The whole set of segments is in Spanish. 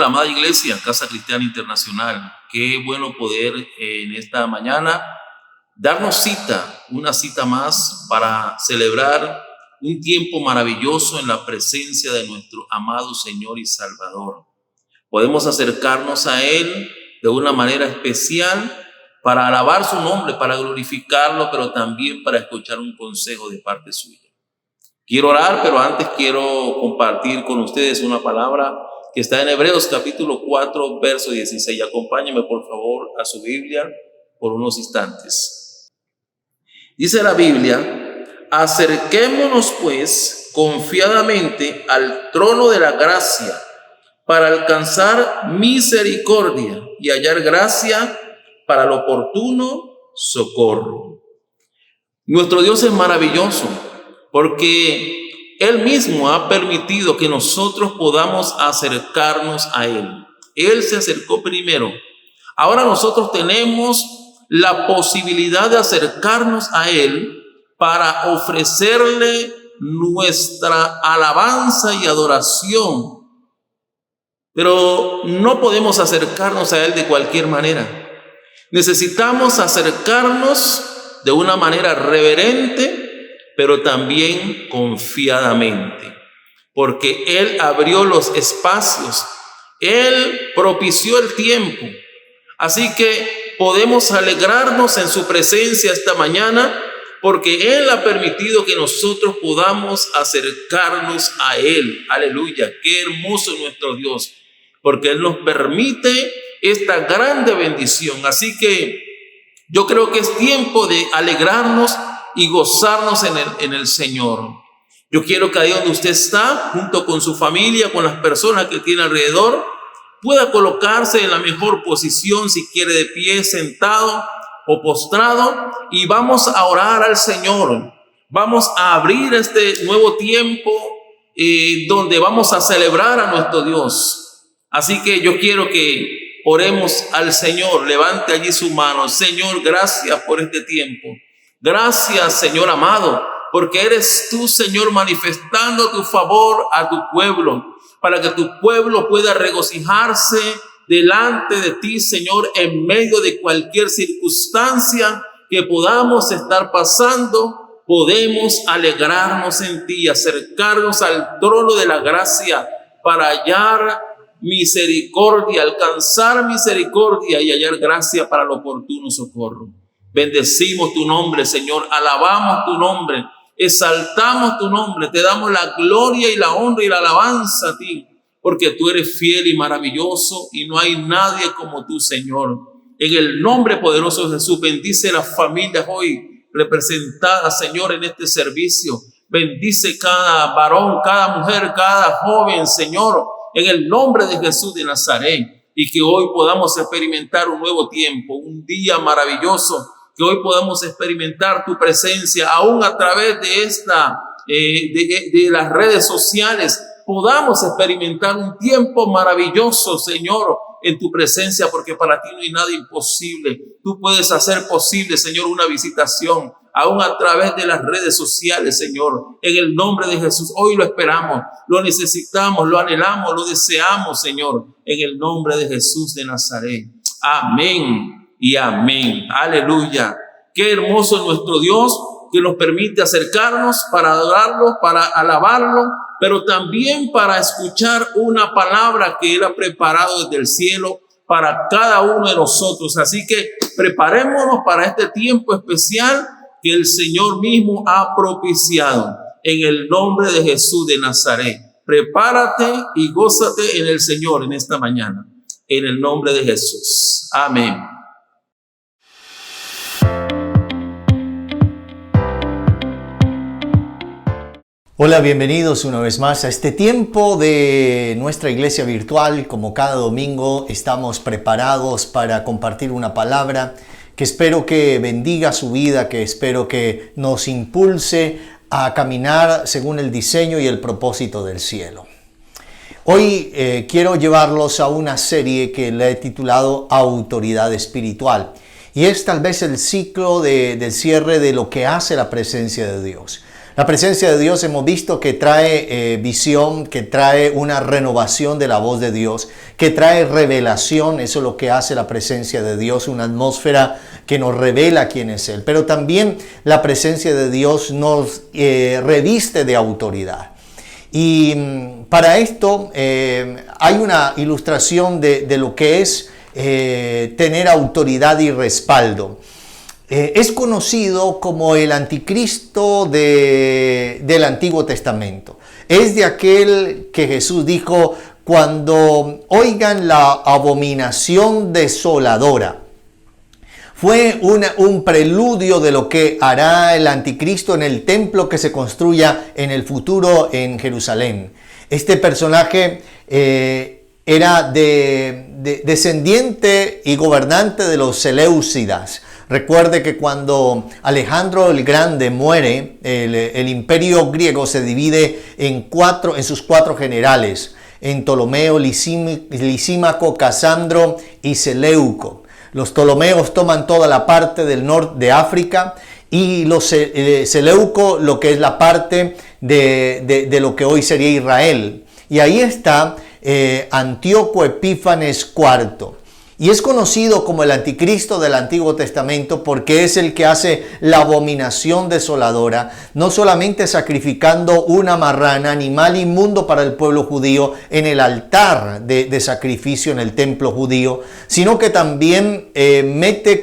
amada iglesia, Casa Cristiana Internacional, qué bueno poder en esta mañana darnos cita, una cita más para celebrar un tiempo maravilloso en la presencia de nuestro amado Señor y Salvador. Podemos acercarnos a Él de una manera especial para alabar su nombre, para glorificarlo, pero también para escuchar un consejo de parte suya. Quiero orar, pero antes quiero compartir con ustedes una palabra que está en Hebreos capítulo 4, verso 16. Acompáñenme por favor a su Biblia por unos instantes. Dice la Biblia: acerquémonos pues confiadamente al trono de la gracia para alcanzar misericordia y hallar gracia para el oportuno socorro. Nuestro Dios es maravilloso porque Él mismo ha permitido que nosotros podamos acercarnos a Él. Él se acercó primero. Ahora nosotros tenemos la posibilidad de acercarnos a Él para ofrecerle nuestra alabanza y adoración. Pero no podemos acercarnos a Él de cualquier manera. Necesitamos acercarnos de una manera reverente, pero también confiadamente, porque Él abrió los espacios, Él propició el tiempo. Así que podemos alegrarnos en su presencia esta mañana, porque Él ha permitido que nosotros podamos acercarnos a Él. Aleluya, qué hermoso es nuestro Dios, porque Él nos permite esta grande bendición. Así que yo creo que es tiempo de alegrarnos y gozarnos en el Señor. Yo quiero que ahí donde usted está, junto con su familia, con las personas que tiene alrededor, pueda colocarse en la mejor posición, si quiere de pie, sentado o postrado, y vamos a orar al Señor. Vamos a abrir este nuevo tiempo donde vamos a celebrar a nuestro Dios. Así que yo quiero que oremos al Señor. Levante allí su mano. Señor, gracias por este tiempo. Gracias, Señor amado, porque eres tú, Señor, manifestando tu favor a tu pueblo, para que tu pueblo pueda regocijarse delante de ti, Señor, en medio de cualquier circunstancia que podamos estar pasando. Podemos alegrarnos en ti, acercarnos al trono de la gracia para hallar misericordia, alcanzar misericordia y hallar gracia para el oportuno socorro. Bendecimos tu nombre, Señor, alabamos tu nombre, exaltamos tu nombre, te damos la gloria y la honra y la alabanza a ti, porque tú eres fiel y maravilloso y no hay nadie como tú, Señor. En el nombre poderoso de Jesús, bendice las familias hoy representadas, Señor, en este servicio. Bendice cada varón, cada mujer, cada joven, Señor, en el nombre de Jesús de Nazaret, y que hoy podamos experimentar un nuevo tiempo, un día maravilloso, que hoy podamos experimentar tu presencia, aún a través de de las redes sociales, podamos experimentar un tiempo maravilloso, Señor, en tu presencia, porque para ti no hay nada imposible. Tú puedes hacer posible, Señor, una visitación, aún a través de las redes sociales, Señor, en el nombre de Jesús. Hoy lo esperamos, lo necesitamos, lo anhelamos, lo deseamos, Señor, en el nombre de Jesús de Nazaret. Amén y amén. Aleluya. Qué hermoso es nuestro Dios, que nos permite acercarnos para adorarlo, para alabarlo, pero también para escuchar una palabra que Él ha preparado desde el cielo para cada uno de nosotros. Así que preparémonos para este tiempo especial que el Señor mismo ha propiciado, en el nombre de Jesús de Nazaret. Prepárate y gózate en el Señor en esta mañana, en el nombre de Jesús. Amén. Hola, bienvenidos una vez más a este tiempo de nuestra iglesia virtual. Como cada domingo estamos preparados para compartir una palabra que espero que bendiga su vida, que espero que nos impulse a caminar según el diseño y el propósito del cielo. Hoy quiero llevarlos a una serie que le he titulado Autoridad Espiritual, y es tal vez el ciclo del cierre de lo que hace la presencia de Dios. La presencia de Dios hemos visto que trae visión, que trae una renovación de la voz de Dios, que trae revelación. Eso es lo que hace la presencia de Dios, una atmósfera que nos revela quién es Él. Pero también la presencia de Dios nos reviste de autoridad. Y para esto hay una ilustración de lo que es tener autoridad y respaldo. Es conocido como el anticristo del Antiguo Testamento. Es de aquel que Jesús dijo: cuando oigan la abominación desoladora. Fue un preludio de lo que hará el anticristo en el templo que se construya en el futuro en Jerusalén. Este personaje era descendiente y gobernante de los Seleucidas. Recuerde que cuando Alejandro el Grande muere, el imperio griego se divide en sus cuatro generales, en Ptolomeo, Lisímaco, Casandro y Seleuco. Los Ptolomeos toman toda la parte del norte de África y los Seleuco lo que es la parte de lo que hoy sería Israel. Y ahí está Antíoco Epífanes IV. Y es conocido como el anticristo del Antiguo Testamento porque es el que hace la abominación desoladora, no solamente sacrificando una marrana, animal inmundo para el pueblo judío en el altar de sacrificio en el templo judío, sino que también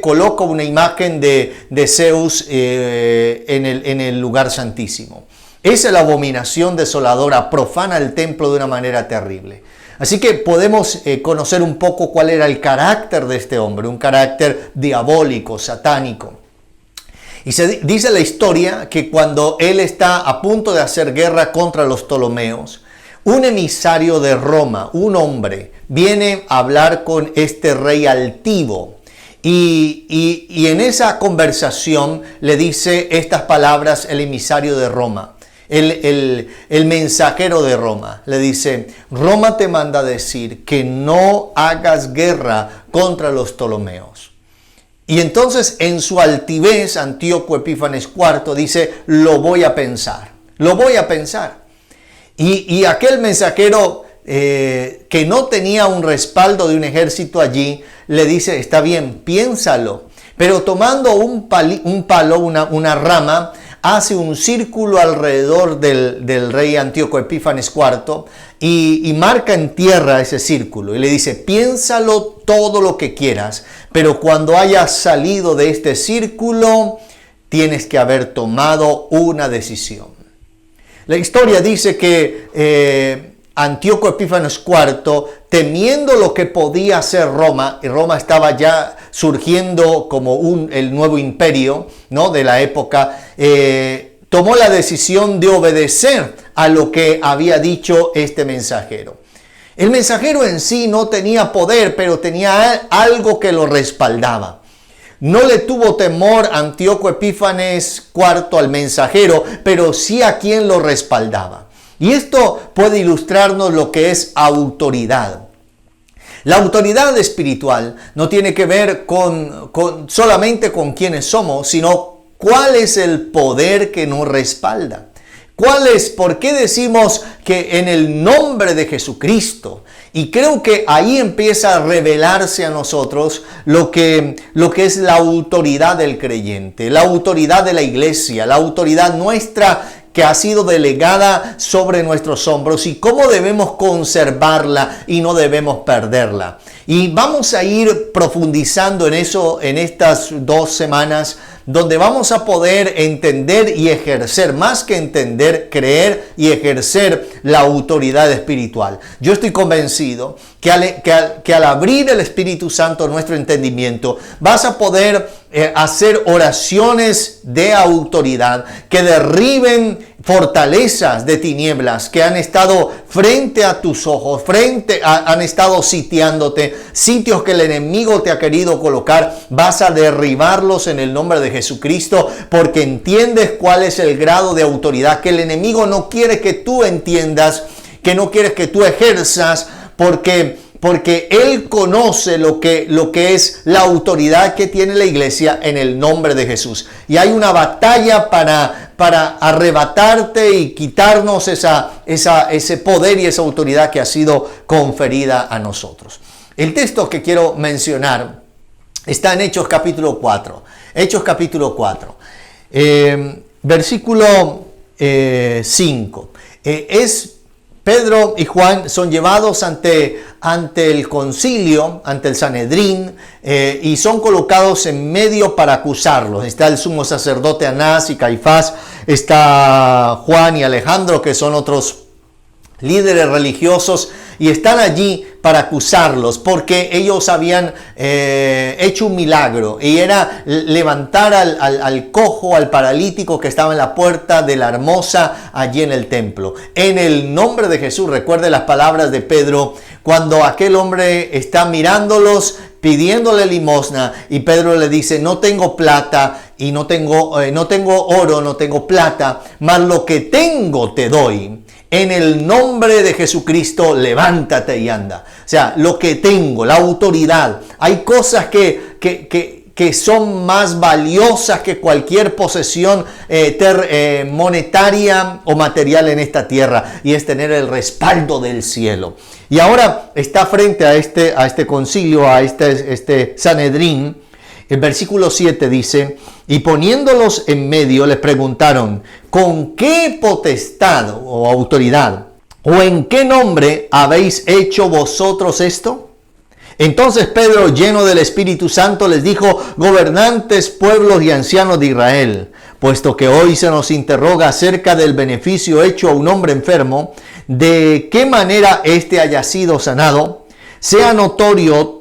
coloca una imagen de Zeus en el lugar santísimo. Esa es la abominación desoladora, profana el templo de una manera terrible. Así que podemos conocer un poco cuál era el carácter de este hombre, un carácter diabólico, satánico. Y se dice la historia que cuando él está a punto de hacer guerra contra los Ptolomeos, un emisario de Roma, un hombre, viene a hablar con este rey altivo. Y en esa conversación le dice estas palabras el emisario de Roma. El mensajero de Roma le dice: Roma te manda a decir que no hagas guerra contra los Ptolomeos. Y entonces en su altivez Antíoco Epífanes IV dice: lo voy a pensar. Y aquel mensajero que no tenía un respaldo de un ejército allí le dice: está bien, piénsalo. Pero tomando un palo, una rama, hace un círculo alrededor del rey Antíoco Epífanes IV y marca en tierra ese círculo. Y le dice: piénsalo todo lo que quieras, pero cuando hayas salido de este círculo, tienes que haber tomado una decisión. La historia dice que Antíoco Epífanes IV, temiendo lo que podía hacer Roma, y Roma estaba ya surgiendo como el nuevo imperio, ¿no?, de la época, tomó la decisión de obedecer a lo que había dicho este mensajero. El mensajero en sí no tenía poder, pero tenía algo que lo respaldaba. No le tuvo temor Antíoco Epífanes IV al mensajero, pero sí a quien lo respaldaba. Y esto puede ilustrarnos lo que es autoridad. La autoridad espiritual no tiene que ver solamente con quiénes somos, sino cuál es el poder que nos respalda. ¿Por qué decimos que en el nombre de Jesucristo? Y creo que ahí empieza a revelarse a nosotros lo que es la autoridad del creyente, la autoridad de la iglesia, la autoridad nuestra que ha sido delegada sobre nuestros hombros y cómo debemos conservarla y no debemos perderla. Y vamos a ir profundizando en eso en estas 2 semanas, donde vamos a poder entender y ejercer, más que entender, creer y ejercer la autoridad espiritual. Yo estoy convencido que al abrir el Espíritu Santo a nuestro entendimiento, vas a poder hacer oraciones de autoridad que derriben fortalezas de tinieblas que han estado frente a tus ojos, han estado sitiándote, sitios que el enemigo te ha querido colocar. Vas a derribarlos en el nombre de Jesucristo, porque entiendes cuál es el grado de autoridad que el enemigo no quiere que tú entiendas, que no quiere que tú ejerzas, porque Él conoce lo que es la autoridad que tiene la iglesia en el nombre de Jesús. Y hay una batalla para para arrebatarte y quitarnos ese poder y esa autoridad que ha sido conferida a nosotros. El texto que quiero mencionar está en Hechos capítulo 4. Hechos capítulo 4. Versículo 5. Pedro y Juan son llevados ante el concilio, ante el Sanedrín, y son colocados en medio para acusarlos. Está el sumo sacerdote Anás y Caifás, está Juan y Alejandro, que son otros líderes religiosos, y están allí para acusarlos porque ellos habían hecho un milagro, y era levantar al cojo, al paralítico que estaba en la puerta de la Hermosa allí en el templo. En el nombre de Jesús, recuerde las palabras de Pedro cuando aquel hombre está mirándolos pidiéndole limosna, y Pedro le dice: no tengo plata y no tengo oro, no tengo plata, mas lo que tengo te doy. En el nombre de Jesucristo, levántate y anda. O sea, lo que tengo, la autoridad. Hay cosas que son más valiosas que cualquier posesión monetaria o material en esta tierra, y es tener el respaldo del cielo. Y ahora está frente a este concilio, a este Sanedrín. El versículo 7 dice: y poniéndolos en medio les preguntaron: ¿con qué potestad o autoridad o en qué nombre habéis hecho vosotros esto? Entonces Pedro, lleno del Espíritu Santo, les dijo: gobernantes, pueblos y ancianos de Israel, puesto que hoy se nos interroga acerca del beneficio hecho a un hombre enfermo, de qué manera éste haya sido sanado, sea notorio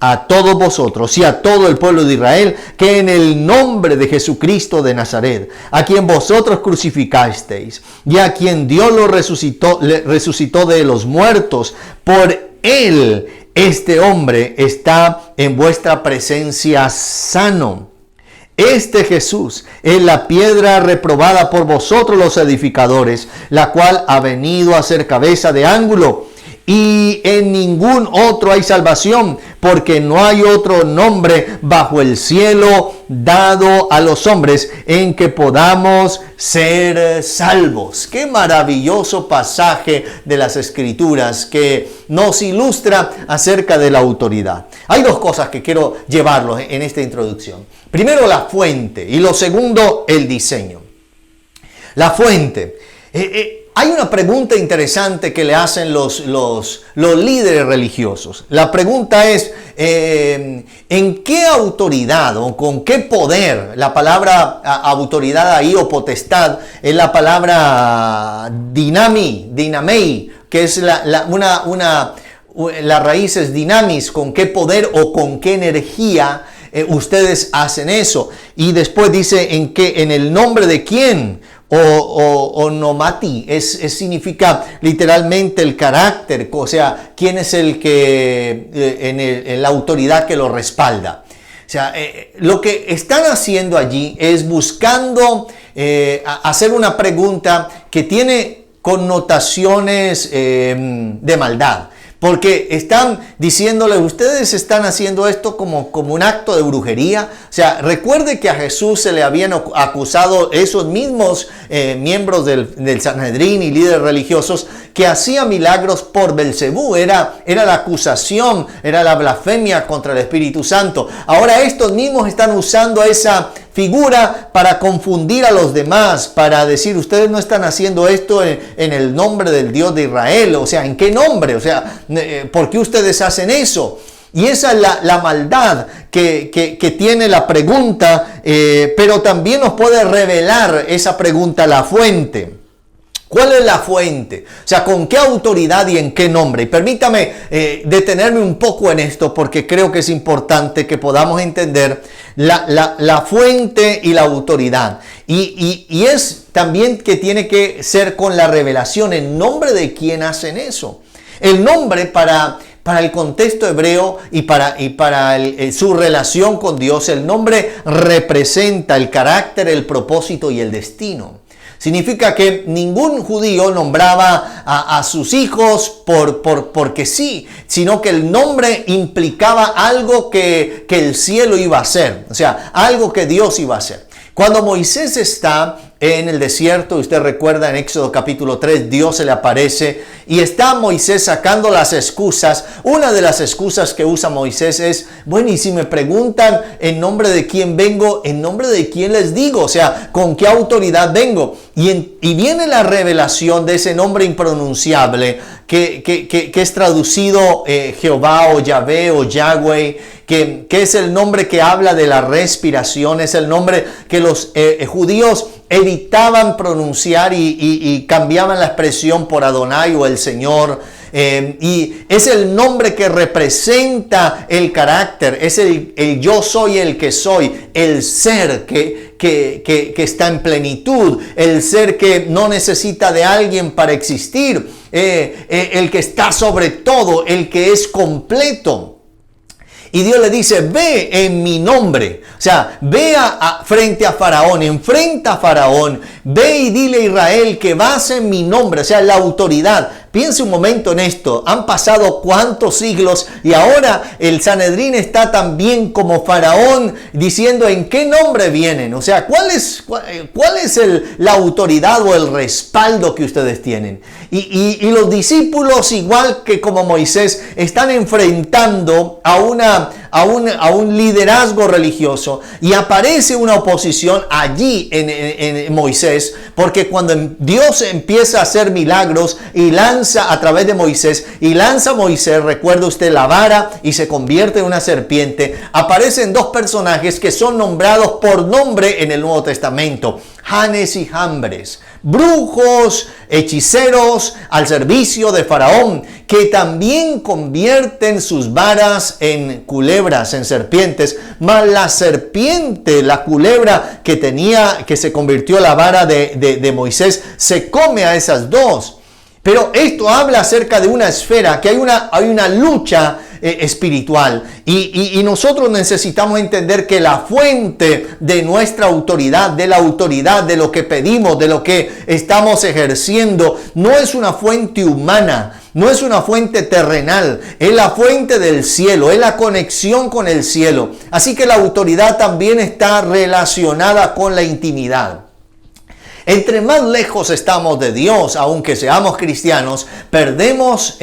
a todos vosotros y a todo el pueblo de Israel, que en el nombre de Jesucristo de Nazaret, a quien vosotros crucificasteis y a quien Dios lo resucitó de los muertos, por él este hombre está en vuestra presencia sano. Este Jesús es la piedra reprobada por vosotros los edificadores, la cual ha venido a ser cabeza de ángulo. Y en ningún otro hay salvación, porque no hay otro nombre bajo el cielo dado a los hombres en que podamos ser salvos. Qué maravilloso pasaje de las Escrituras que nos ilustra acerca de la autoridad. Hay dos cosas que quiero llevarlos en esta introducción. Primero, la fuente, y lo segundo, el diseño. La fuente. Hay una pregunta interesante que le hacen los líderes religiosos. La pregunta es: ¿en qué autoridad o con qué poder? La palabra autoridad ahí, o potestad, es la palabra dinamei, que es la raíz es dinamis. ¿Con qué poder o con qué energía ustedes hacen eso? Y después dice: en el nombre de quién. O nomati, significa literalmente el carácter, o sea, quién es el que, en la autoridad que lo respalda. O sea, lo que están haciendo allí es buscando hacer una pregunta que tiene connotaciones de maldad. Porque están diciéndole: ustedes están haciendo esto como un acto de brujería. O sea, recuerde que a Jesús se le habían acusado esos mismos miembros del Sanedrín y líderes religiosos que hacían milagros por Belcebú. Era la acusación, era la blasfemia contra el Espíritu Santo. Ahora estos mismos están usando esa figura para confundir a los demás, para decir: ustedes no están haciendo esto en el nombre del Dios de Israel. O sea, ¿en qué nombre? O sea, ¿por qué ustedes hacen eso? Y esa es la maldad que tiene la pregunta, pero también nos puede revelar esa pregunta la fuente. ¿Cuál es la fuente? O sea, ¿con qué autoridad y en qué nombre? Y permítame detenerme un poco en esto, porque creo que es importante que podamos entender la fuente y la autoridad. Y es también que tiene que ser con la revelación. ¿En nombre de quién hacen eso? El nombre para el contexto hebreo y para su relación con Dios, el nombre representa el carácter, el propósito y el destino. Significa que ningún judío nombraba a sus hijos porque sí, sino que el nombre implicaba algo que el cielo iba a hacer, o sea, algo que Dios iba a hacer. Cuando Moisés está en el desierto. Usted recuerda en Éxodo capítulo 3, Dios se le aparece y está Moisés sacando las excusas. Una de las excusas que usa Moisés es, bueno, y si me preguntan en nombre de quién vengo, en nombre de quién les digo, o sea, con qué autoridad vengo. Y viene la revelación de ese nombre impronunciable que es traducido Jehová o Yahvé o Yahweh, que es el nombre que habla de la respiración, es el nombre que los judíos evitaban pronunciar y cambiaban la expresión por Adonai o el Señor. Y es el nombre que representa el carácter, es el yo soy el que soy, el ser que está en plenitud, el ser que no necesita de alguien para existir, el que está sobre todo, el que es completo. Y Dios le dice, ve en mi nombre. O sea, ve frente a Faraón, enfrenta a Faraón. Ve y dile a Israel que vas en mi nombre. O sea, la autoridad. Piense un momento en esto. Han pasado cuántos siglos y ahora el Sanedrín está también como Faraón diciendo en qué nombre vienen. O sea, ¿cuál es la autoridad o el respaldo que ustedes tienen? Y los discípulos, igual que como Moisés, están enfrentando a un liderazgo religioso y aparece una oposición allí en Moisés, porque cuando Dios empieza a hacer milagros y lanza a través de Moisés, y lanza a Moisés, recuerda usted, la vara y se convierte en una serpiente, aparecen dos personajes que son nombrados por nombre en el Nuevo Testamento, Janes y Jambres, brujos, hechiceros al servicio de Faraón, que también convierten sus varas en culebras, en serpientes, mas la serpiente, la culebra que se convirtió en la vara de Moisés, se come a esas dos. Pero esto habla acerca de una esfera, que hay una lucha espiritual y nosotros necesitamos entender que la fuente de nuestra autoridad, de la autoridad, de lo que pedimos, de lo que estamos ejerciendo, no es una fuente humana, no es una fuente terrenal, es la fuente del cielo, es la conexión con el cielo. Así que la autoridad también está relacionada con la intimidad. Entre más lejos estamos de Dios, aunque seamos cristianos, perdemos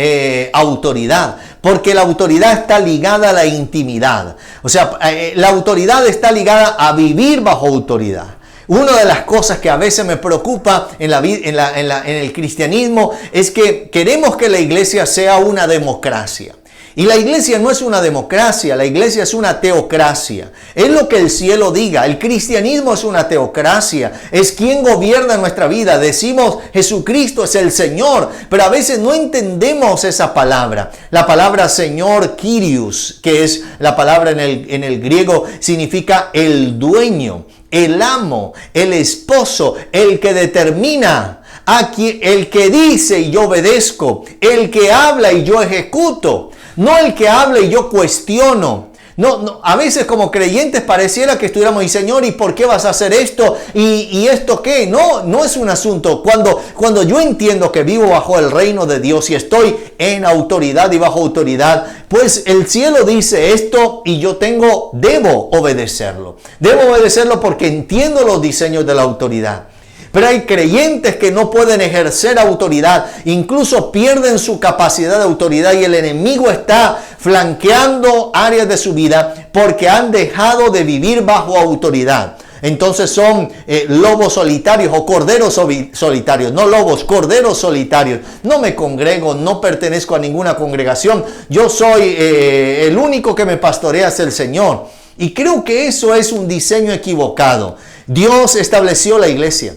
autoridad, porque la autoridad está ligada a la intimidad. O sea, la autoridad está ligada a vivir bajo autoridad. Una de las cosas que a veces me preocupa en el cristianismo es que queremos que la iglesia sea una democracia. Y la iglesia no es una democracia, la iglesia es una teocracia. Es lo que el cielo diga. El cristianismo es una teocracia. Es quien gobierna nuestra vida. Decimos Jesucristo es el Señor, pero a veces no entendemos esa palabra. La palabra Señor, Kyrios, que es la palabra en el griego, significa el dueño, el amo, el esposo, el que determina. Aquí, el que dice y yo obedezco, el que habla y yo ejecuto. No el que habla y yo cuestiono. No, a veces como creyentes pareciera que estuviéramos, y Señor, ¿y por qué vas a hacer esto? ¿Y esto qué? No es un asunto. Cuando yo entiendo que vivo bajo el reino de Dios y estoy en autoridad y bajo autoridad, pues el cielo dice esto y yo debo obedecerlo. Debo obedecerlo porque entiendo los diseños de la autoridad. Pero hay creyentes que no pueden ejercer autoridad, incluso pierden su capacidad de autoridad y el enemigo está flanqueando áreas de su vida porque han dejado de vivir bajo autoridad. Entonces son lobos solitarios o corderos solitarios, no lobos, corderos solitarios. No me congrego, no pertenezco a ninguna congregación, yo soy el único que me pastorea es el Señor. Y creo que eso es un diseño equivocado. Dios estableció la iglesia.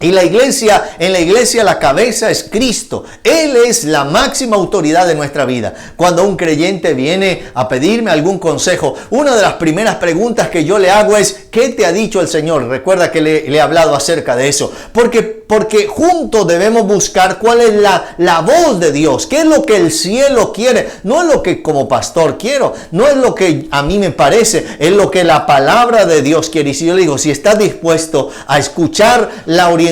Y en la iglesia la cabeza es Cristo. Él es la máxima autoridad de nuestra vida. Cuando un creyente viene a pedirme algún consejo, una de las primeras preguntas que yo le hago es, ¿qué te ha dicho el Señor? Recuerda que le he hablado acerca de eso. Porque juntos debemos buscar cuál es la voz de Dios. ¿Qué es lo que el cielo quiere? No es lo que como pastor quiero. No es lo que a mí me parece. Es lo que la palabra de Dios quiere. Y si yo le digo, si estás dispuesto a escuchar la orientación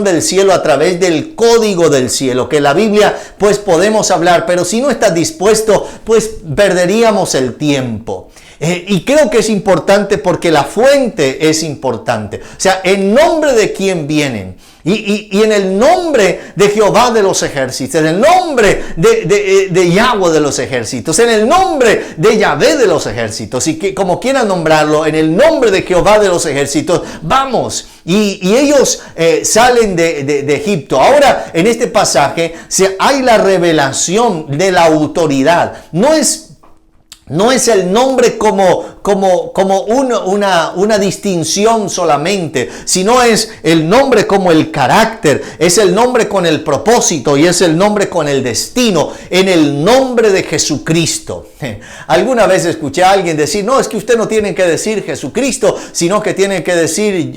del cielo a través del código del cielo, que la Biblia pues podemos hablar, pero si no estás dispuesto pues perderíamos el tiempo. Y creo que es importante porque la fuente es importante. O sea, en nombre de quién vienen. Y en el nombre de Jehová de los ejércitos, en el nombre de Yahweh de los ejércitos, en el nombre de Yahvé de los ejércitos, y que como quieran nombrarlo, en el nombre de Jehová de los ejércitos, vamos. Y ellos salen de Egipto. Ahora, en este pasaje, hay la revelación de la autoridad. No es el nombre como una distinción solamente, sino es el nombre como el carácter, es el nombre con el propósito y es el nombre con el destino, en el nombre de Jesucristo. Alguna vez escuché a alguien decir, no, es que usted no tiene que decir Jesucristo, sino que tiene que decir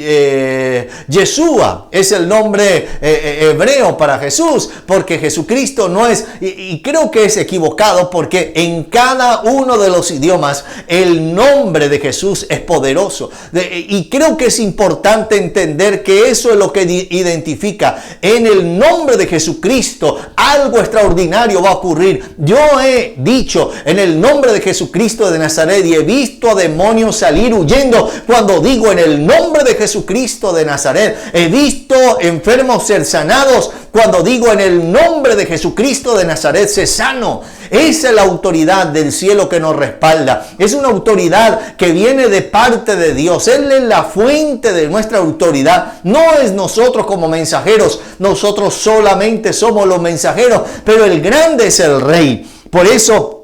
Yeshua, es el nombre hebreo para Jesús, porque Jesucristo no es, y creo que es equivocado, porque en cada uno de los idiomas el nombre de Jesús es poderoso, y creo que es importante entender que eso es lo que identifica. En el nombre de Jesucristo algo extraordinario va a ocurrir. Yo he dicho en el nombre de Jesucristo de Nazaret y he visto a demonios salir huyendo. Cuando digo en el nombre de Jesucristo de Nazaret, he visto enfermos ser sanados. Cuando digo en el nombre de Jesucristo de Nazaret, sé sano. Esa es la autoridad del cielo que nos respalda. Es una autoridad que viene de parte de Dios. Él es la fuente de nuestra autoridad. No es nosotros como mensajeros. Nosotros solamente somos los mensajeros. Pero el grande es el Rey. Por eso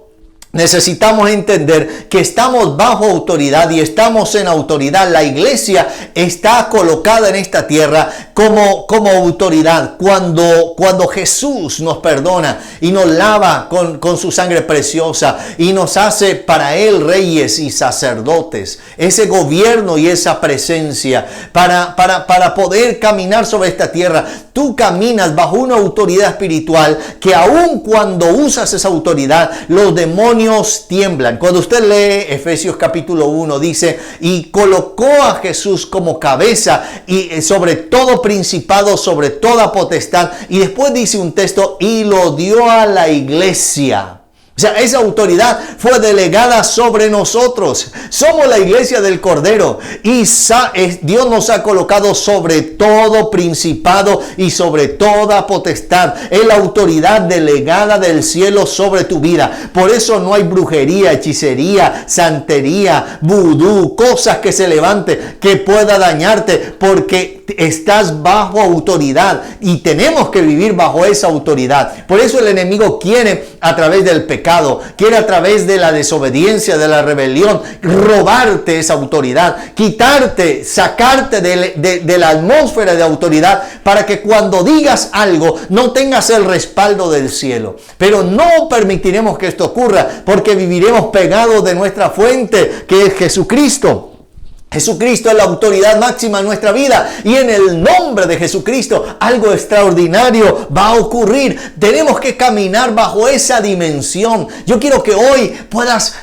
necesitamos entender que estamos bajo autoridad y estamos en autoridad. La iglesia está colocada en esta tierra como autoridad. Cuando Jesús nos perdona y nos lava con su sangre preciosa y nos hace para Él reyes y sacerdotes, ese gobierno y esa presencia para poder caminar sobre esta tierra, tú caminas bajo una autoridad espiritual que aun cuando usas esa autoridad, los demonios tiemblan. Cuando usted lee Efesios capítulo 1, dice, y colocó a Jesús como cabeza y sobre todo principado, sobre toda potestad, y después dice un texto, y lo dio a la iglesia. O sea, esa autoridad fue delegada sobre nosotros. Somos la iglesia del Cordero y Dios nos ha colocado sobre todo principado y sobre toda potestad. Es la autoridad delegada del cielo sobre tu vida. Por eso no hay brujería, hechicería, santería, vudú, cosas que se levante que pueda dañarte, porque estás bajo autoridad y tenemos que vivir bajo esa autoridad. Por eso el enemigo quiere a través del pecado, quiere a través de la desobediencia, de la rebelión, robarte esa autoridad, quitarte, sacarte de la atmósfera de autoridad para que cuando digas algo no tengas el respaldo del cielo. Pero no permitiremos que esto ocurra, porque viviremos pegados de nuestra fuente, que es Jesucristo. Jesucristo es la autoridad máxima en nuestra vida y en el nombre de Jesucristo algo extraordinario va a ocurrir. Tenemos que caminar bajo esa dimensión. Yo quiero que hoy puedas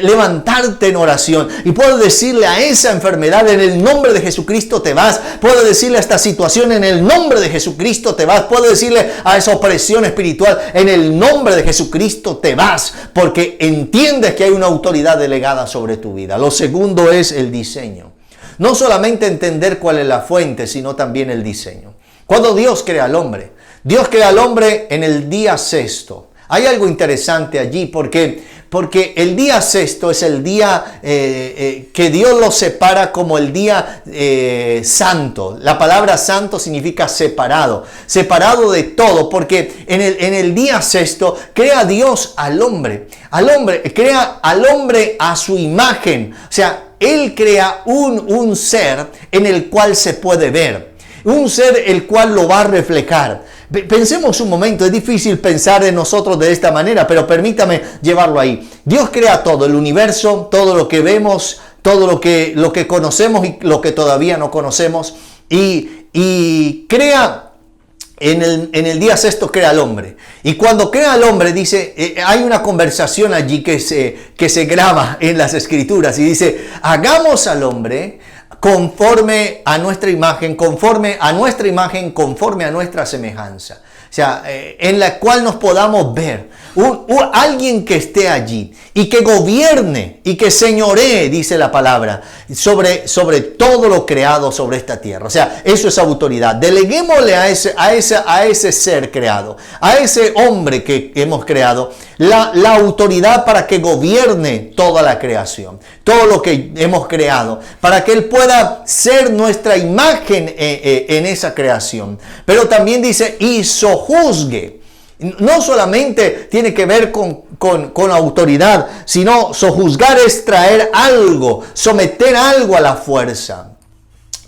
levantarte en oración y puedas decirle a esa enfermedad, en el nombre de Jesucristo te vas. Puedes decirle a esta situación, en el nombre de Jesucristo te vas. Puedes decirle a esa opresión espiritual, en el nombre de Jesucristo te vas, porque entiendes que hay una autoridad delegada sobre tu vida. Lo segundo es el diseño. No solamente entender cuál es la fuente, sino también el diseño. Cuando Dios crea al hombre en el día sexto. Hay algo interesante allí porque el día sexto es el día que Dios lo separa como el día santo. La palabra santo significa separado de todo, porque en el día sexto crea Dios al hombre, crea al hombre a su imagen. O sea, Él crea un ser en el cual se puede ver, un ser el cual lo va a reflejar. Pensemos un momento, es difícil pensar en nosotros de esta manera, pero permítame llevarlo ahí. Dios crea todo, el universo, todo lo que vemos, todo lo que conocemos y lo que todavía no conocemos, y crea. En el día sexto crea al hombre. Y cuando crea al hombre, dice, hay una conversación allí que se graba en las escrituras y dice, hagamos al hombre conforme a nuestra imagen, conforme a nuestra semejanza. sea, en la cual nos podamos ver. Alguien que esté allí y que gobierne y que señoree, dice la palabra, sobre todo lo creado sobre esta tierra. O sea, eso es autoridad. Deleguémosle a ese ser creado, a ese hombre que hemos creado, la autoridad para que gobierne toda la creación, todo lo que hemos creado, para que Él pueda ser nuestra imagen en esa creación. Pero también dice, y sojuzgue. No solamente tiene que ver con autoridad, sino sojuzgar es traer algo, someter algo a la fuerza.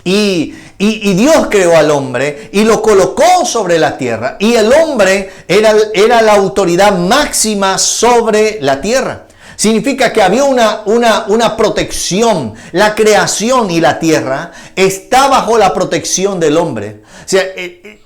Y Dios creó al hombre y lo colocó sobre la tierra. Y el hombre era la autoridad máxima sobre la tierra. Significa que había una protección. La creación y la tierra está bajo la protección del hombre. O sea,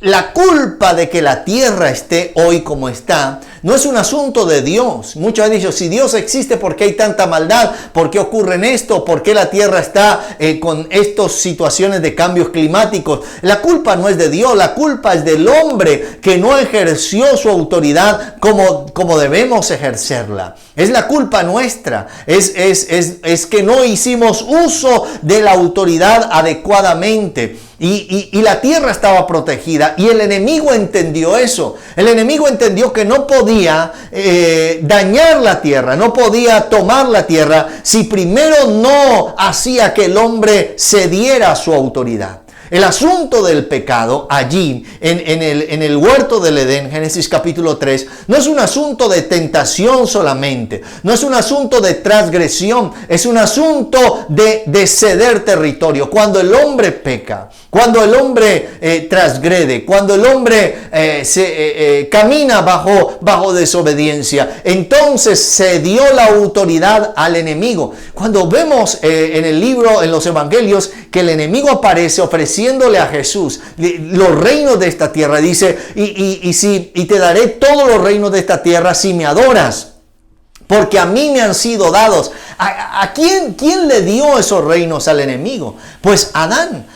la culpa de que la tierra esté hoy como está no es un asunto de Dios. Muchos han dicho, si Dios existe, ¿por qué hay tanta maldad? ¿Por qué ocurren esto? ¿Por qué la tierra está con estas situaciones de cambios climáticos? La culpa no es de Dios, la culpa es del hombre que no ejerció su autoridad como debemos ejercerla. Es la culpa nuestra, es que no hicimos uso de la autoridad adecuadamente. Y la tierra estaba protegida y el enemigo entendió eso. El enemigo entendió que no podía dañar la tierra, no podía tomar la tierra si primero no hacía que el hombre cediera a su autoridad. El asunto del pecado allí en el huerto del Edén, Génesis capítulo 3, no es un asunto de tentación solamente, no es un asunto de transgresión, es un asunto de ceder territorio. Cuando el hombre peca, cuando el hombre transgrede, cuando el hombre camina bajo desobediencia, entonces se dio la autoridad al enemigo. Cuando vemos en el libro, en los evangelios, que el enemigo aparece ofreciéndole a Jesús los reinos de esta tierra, dice, y te daré todos los reinos de esta tierra si me adoras, porque a mí me han sido dados. ¿A quién le dio esos reinos al enemigo? Pues Adán,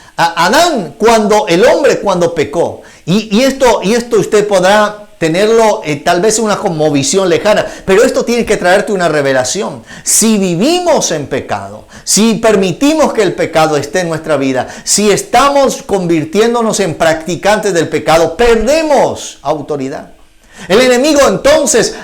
cuando pecó. Y esto usted podrá tenerlo tal vez una como visión lejana, pero esto tiene que traerte una revelación. Si vivimos en pecado, si permitimos que el pecado esté en nuestra vida, si estamos convirtiéndonos en practicantes del pecado, perdemos autoridad. El enemigo entonces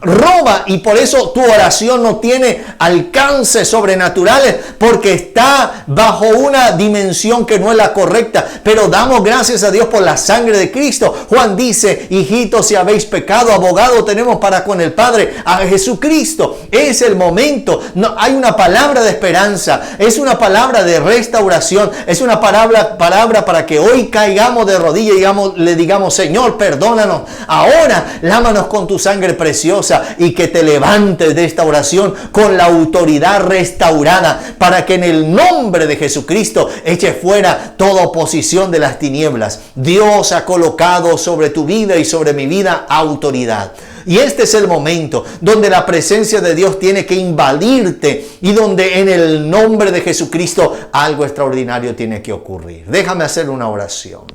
roba, y por eso tu oración no tiene alcances sobrenaturales, porque está bajo una dimensión que no es la correcta. Pero damos gracias a Dios por la sangre de Cristo. Juan dice, hijitos, si habéis pecado, abogado tenemos para con el Padre, a Jesucristo. Es el momento. No, hay una palabra de esperanza, es una palabra de restauración, es una palabra para que hoy caigamos de rodillas y le digamos, Señor, perdónanos, ahora lávanos con tu sangre preciosa, y que te levantes de esta oración con la autoridad restaurada, para que en el nombre de Jesucristo eche fuera toda oposición de las tinieblas. Dios ha colocado sobre tu vida y sobre mi vida autoridad. Y este es el momento donde la presencia de Dios tiene que invadirte y donde en el nombre de Jesucristo algo extraordinario tiene que ocurrir. Déjame hacer una oración.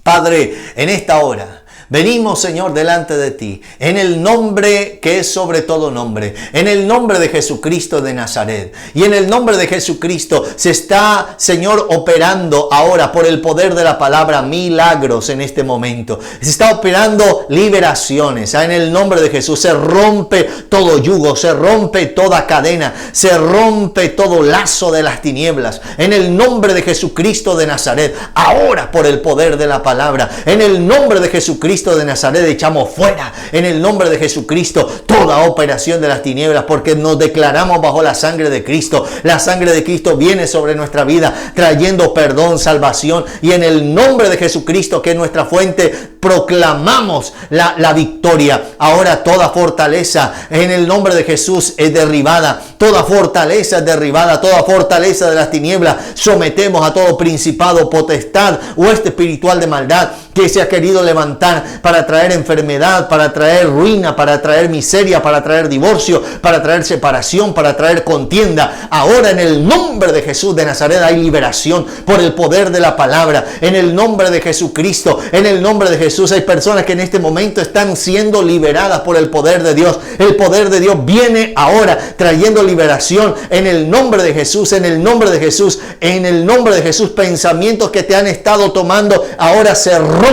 Padre, en esta hora venimos, Señor, delante de ti, en el nombre que es sobre todo nombre, en el nombre de Jesucristo de Nazaret. Y en el nombre de Jesucristo se está, Señor, operando ahora por el poder de la palabra milagros en este momento. Se está operando liberaciones. En el nombre de Jesús se rompe todo yugo, se rompe toda cadena, se rompe todo lazo de las tinieblas. En el nombre de Jesucristo de Nazaret, ahora por el poder de la palabra, en el nombre de Jesucristo de Nazaret echamos fuera en el nombre de Jesucristo toda operación de las tinieblas, porque nos declaramos bajo la sangre de Cristo. La sangre de Cristo viene sobre nuestra vida trayendo perdón, salvación, y en el nombre de Jesucristo, que es nuestra fuente, proclamamos la victoria. Ahora toda fortaleza en el nombre de Jesús es derribada, toda fortaleza es derribada, toda fortaleza de las tinieblas sometemos a todo principado, potestad, hueste espiritual de maldad, que se ha querido levantar para traer enfermedad, para traer ruina, para traer miseria, para traer divorcio, para traer separación, para traer contienda. Ahora en el nombre de Jesús de Nazaret hay liberación por el poder de la palabra. En el nombre de Jesucristo, en el nombre de Jesús, hay personas que en este momento están siendo liberadas por el poder de Dios. El poder de Dios viene ahora trayendo liberación en el nombre de Jesús, en el nombre de Jesús, en el nombre de Jesús. Pensamientos que te han estado tomando ahora se rompen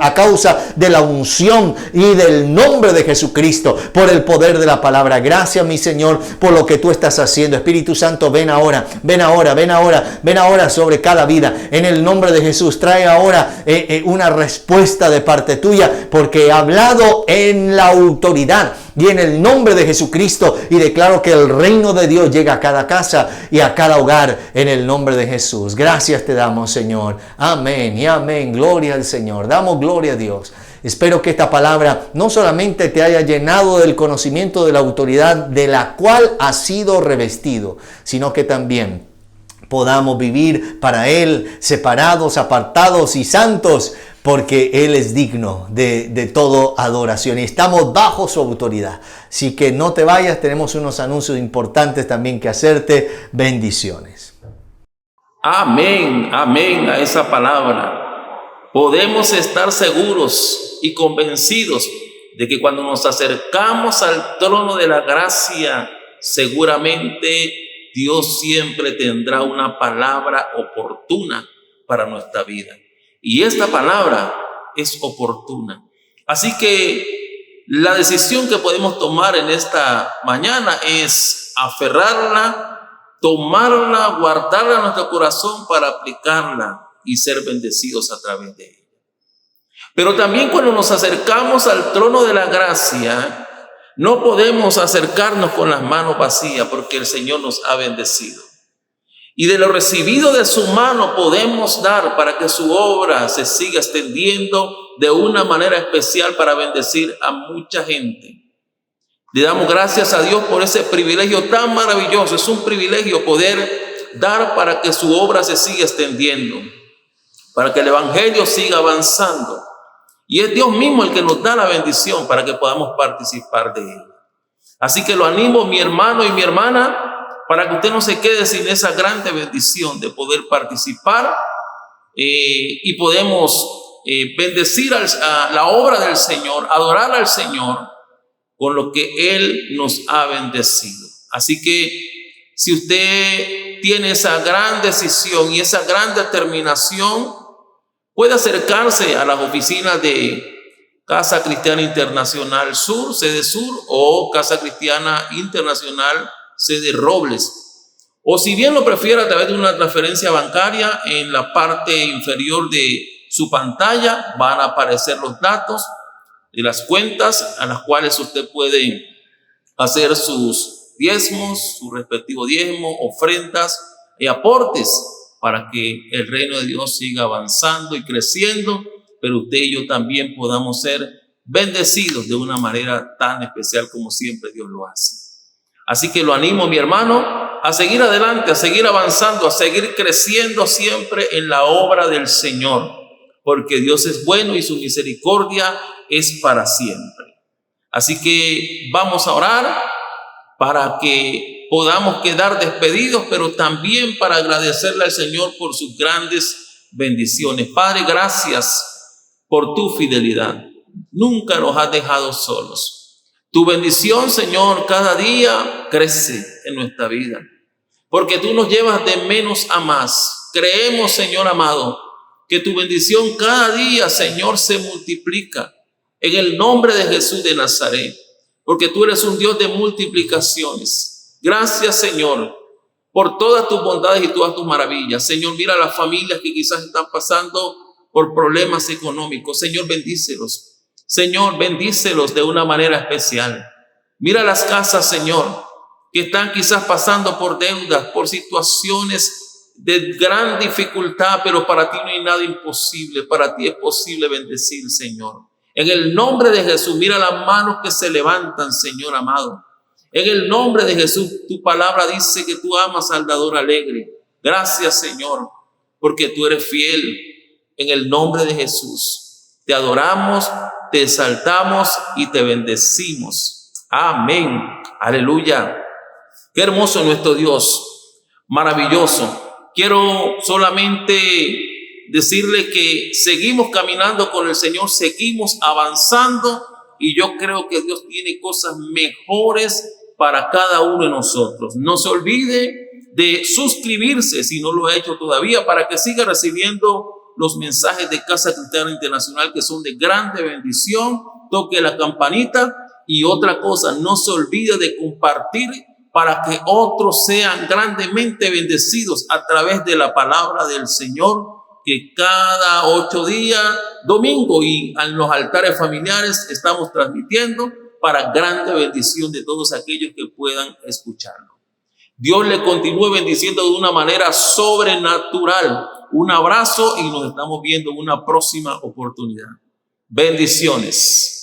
a causa de la unción y del nombre de Jesucristo, por el poder de la palabra. Gracias, mi Señor, por lo que tú estás haciendo. Espíritu Santo, ven ahora, ven ahora, ven ahora, ven ahora sobre cada vida. En el nombre de Jesús, trae ahora una respuesta de parte tuya, porque he hablado en la autoridad y en el nombre de Jesucristo, y declaro que el reino de Dios llega a cada casa y a cada hogar en el nombre de Jesús. Gracias te damos, Señor. Amén y amén. Gloria al Señor. Damos gloria a Dios. Espero que esta palabra no solamente te haya llenado del conocimiento de la autoridad de la cual has sido revestido, sino que también podamos vivir para Él, separados, apartados y santos, porque Él es digno de toda adoración y estamos bajo su autoridad. Así que no te vayas, tenemos unos anuncios importantes también que hacerte. Bendiciones. Amén, amén a esa palabra. Podemos estar seguros y convencidos de que cuando nos acercamos al trono de la gracia, seguramente Dios siempre tendrá una palabra oportuna para nuestra vida. Y esta palabra es oportuna. Así que la decisión que podemos tomar en esta mañana es aferrarla, tomarla, guardarla en nuestro corazón para aplicarla y ser bendecidos a través de ella. Pero también cuando nos acercamos al trono de la gracia, no podemos acercarnos con las manos vacías, porque el Señor nos ha bendecido. Y de lo recibido de su mano podemos dar para que su obra se siga extendiendo de una manera especial para bendecir a mucha gente. Le damos gracias a Dios por ese privilegio tan maravilloso. Es un privilegio poder dar para que su obra se siga extendiendo, para que el evangelio siga avanzando. Y es Dios mismo el que nos da la bendición para que podamos participar de ella. Así que lo animo, mi hermano y mi hermana, para que usted no se quede sin esa grande bendición de poder participar y podemos bendecir a la obra del Señor, adorar al Señor con lo que Él nos ha bendecido. Así que si usted tiene esa gran decisión y esa gran determinación, puede acercarse a las oficinas de Casa Cristiana Internacional Sur, sede Sur, o Casa Cristiana Internacional, sede Robles. O si bien lo prefiere, a través de una transferencia bancaria, en la parte inferior de su pantalla van a aparecer los datos de las cuentas a las cuales usted puede hacer sus diezmos, su respectivo diezmo, ofrendas y aportes para que el reino de Dios siga avanzando y creciendo, pero usted y yo también podamos ser bendecidos de una manera tan especial como siempre Dios lo hace. Así que lo animo, mi hermano, a seguir adelante, a seguir avanzando, a seguir creciendo siempre en la obra del Señor, porque Dios es bueno y su misericordia es para siempre. Así que vamos a orar para que podamos quedar despedidos, pero también para agradecerle al Señor por sus grandes bendiciones. Padre, gracias por tu fidelidad. Nunca nos has dejado solos. Tu bendición, Señor, cada día crece en nuestra vida, porque tú nos llevas de menos a más. Creemos, Señor amado, que tu bendición cada día, Señor, se multiplica en el nombre de Jesús de Nazaret, porque tú eres un Dios de multiplicaciones. Gracias, Señor, por todas tus bondades y todas tus maravillas. Señor, mira a las familias que quizás están pasando por problemas económicos. Señor, bendícelos. Señor, bendícelos de una manera especial. Mira las casas, Señor, que están quizás pasando por deudas, por situaciones de gran dificultad, pero para ti no hay nada imposible. Para ti es posible bendecir, Señor. En el nombre de Jesús, mira las manos que se levantan, Señor amado. En el nombre de Jesús, tu palabra dice que tú amas al dador alegre. Gracias, Señor, porque tú eres fiel. en el nombre de Jesús. Te adoramos, te exaltamos y te bendecimos. Amén. Aleluya. Qué hermoso nuestro Dios, maravilloso. Quiero solamente decirle que seguimos caminando con el Señor, seguimos avanzando y yo creo que Dios tiene cosas mejores para cada uno de nosotros. No se olvide de suscribirse si no lo ha hecho todavía para que siga recibiendo los mensajes de Casa Cristiana Internacional que son de grande bendición. Toque la campanita y otra cosa, no se olvide de compartir para que otros sean grandemente bendecidos a través de la palabra del Señor que cada 8 días, domingo y en los altares familiares estamos transmitiendo para grande bendición de todos aquellos que puedan escucharlo. Dios le continúe bendiciendo de una manera sobrenatural. Un abrazo y nos estamos viendo en una próxima oportunidad. Bendiciones.